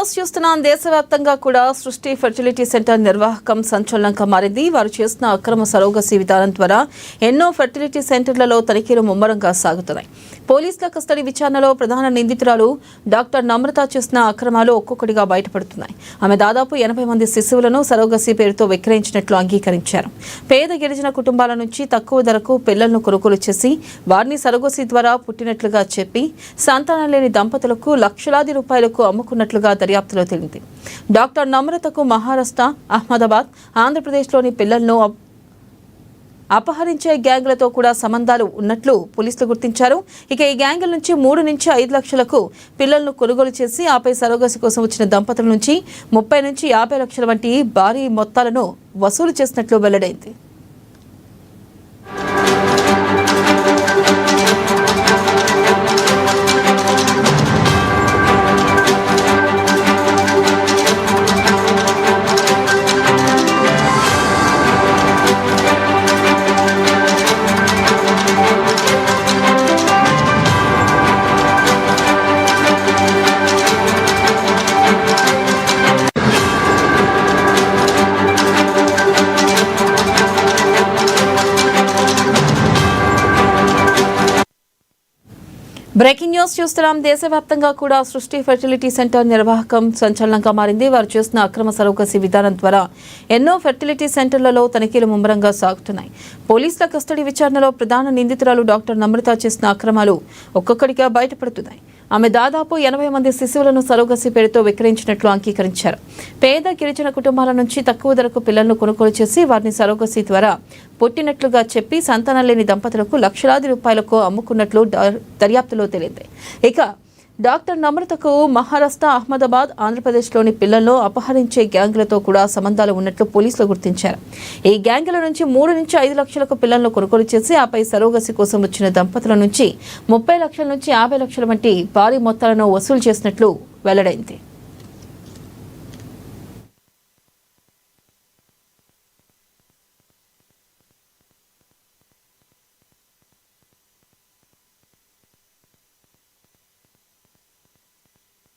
News చూస్తున్నాం. దేశవ్యాప్తంగా కూడా సృష్టి ఫెర్టిలిటీ సెంటర్ నిర్వాహకం సంచలనంగా మారింది. వారు చేసిన అక్రమ సరోగసీ విధానం ద్వారా ఎన్నో ఫెర్టిలిటీ సెంటర్లలో తనిఖీలు ముమ్మరంగా సాగుతున్నాయి. పోలీసుల కస్టడీ విచారణలో ప్రధాన నిందితురాలు డాక్టర్ నమ్రత చేసిన అక్రమాలు ఒక్కొక్కటిగా బయటపడుతున్నాయి. ఆమె దాదాపు 80 మంది శిశువులను సరోగసీ పేరుతో విక్రయించినట్లు అంగీకరించారు. పేద గిరిజన కుటుంబాల నుంచి తక్కువ ధరకు పిల్లలను కొనుగోలు చేసి వారిని సరోగసీ ద్వారా పుట్టినట్లుగా చెప్పి సంతానం లేని దంపతులకు లక్షలాది రూపాయలకు అమ్ముకున్నట్లుగా దర్యాప్తులో తేలింది. డాక్టర్ నమ్రతకు మహారాష్ట్ర, అహ్మదాబాద్, ఆంధ్రప్రదేశ్లోని పిల్లలను అపహరించే గ్యాంగులతో కూడా సంబంధాలు ఉన్నట్లు పోలీసులు గుర్తించారు. ఇక ఈ గ్యాంగుల నుంచి 3 నుంచి 5 లక్షలకు పిల్లలను కొనుగోలు చేసి ఆపై సరోగసి కోసం వచ్చిన దంపతుల నుంచి 30 నుంచి 50 లక్షల వంటి భారీ మొత్తాలను వసూలు చేసినట్లు వెల్లడైంది. బ్రేకింగ్ న్యూస్ చూస్తున్నాం. దేశవ్యాప్తంగా కూడా సృష్టి ఫెర్టిలిటీ సెంటర్ నిర్వాహకం సంచలనంగా మారింది. వారు చేసిన అక్రమ సరోగసీ విధానం ద్వారా ఎన్నో ఫెర్టిలిటీ సెంటర్లలో తనిఖీలు ముమ్మరంగా సాగుతున్నాయి. పోలీసుల కస్టడీ విచారణలో ప్రధాన నిందితురాలు డాక్టర్ నమ్రత చేసిన అక్రమాలు ఒక్కొక్కటిగా బయటపడుతున్నాయి. ఆమె దాదాపు 80 మంది శిశువులను సరోగసీ పేరుతో విక్రయించినట్లు అంగీకరించారు. పేద గిరిజన కుటుంబాల నుంచి తక్కువ ధరకు పిల్లలను కొనుగోలు చేసి వారిని సరోగసీ ద్వారా పుట్టినట్లుగా చెప్పి సంతానం లేని దంపతులకు లక్షలాది రూపాయలకు అమ్ముకున్నట్లు దర్యాప్తులో తేలింది. ఇక డాక్టర్ నమ్రతకు మహారాష్ట్ర, అహ్మదాబాద్, ఆంధ్రప్రదేశ్లోని పిల్లలను అపహరించే గ్యాంగులతో కూడా సంబంధాలు ఉన్నట్లు పోలీసులు గుర్తించారు. ఈ గ్యాంగుల నుంచి 3 నుంచి 5 లక్షలకు పిల్లలను కొనుగోలు చేసి ఆపై సరోగసి కోసం వచ్చిన దంపతుల నుంచి 30 లక్షల నుంచి 50 లక్షల వంటి భారీ మొత్తాలను వసూలు చేసినట్లు వెల్లడైంది.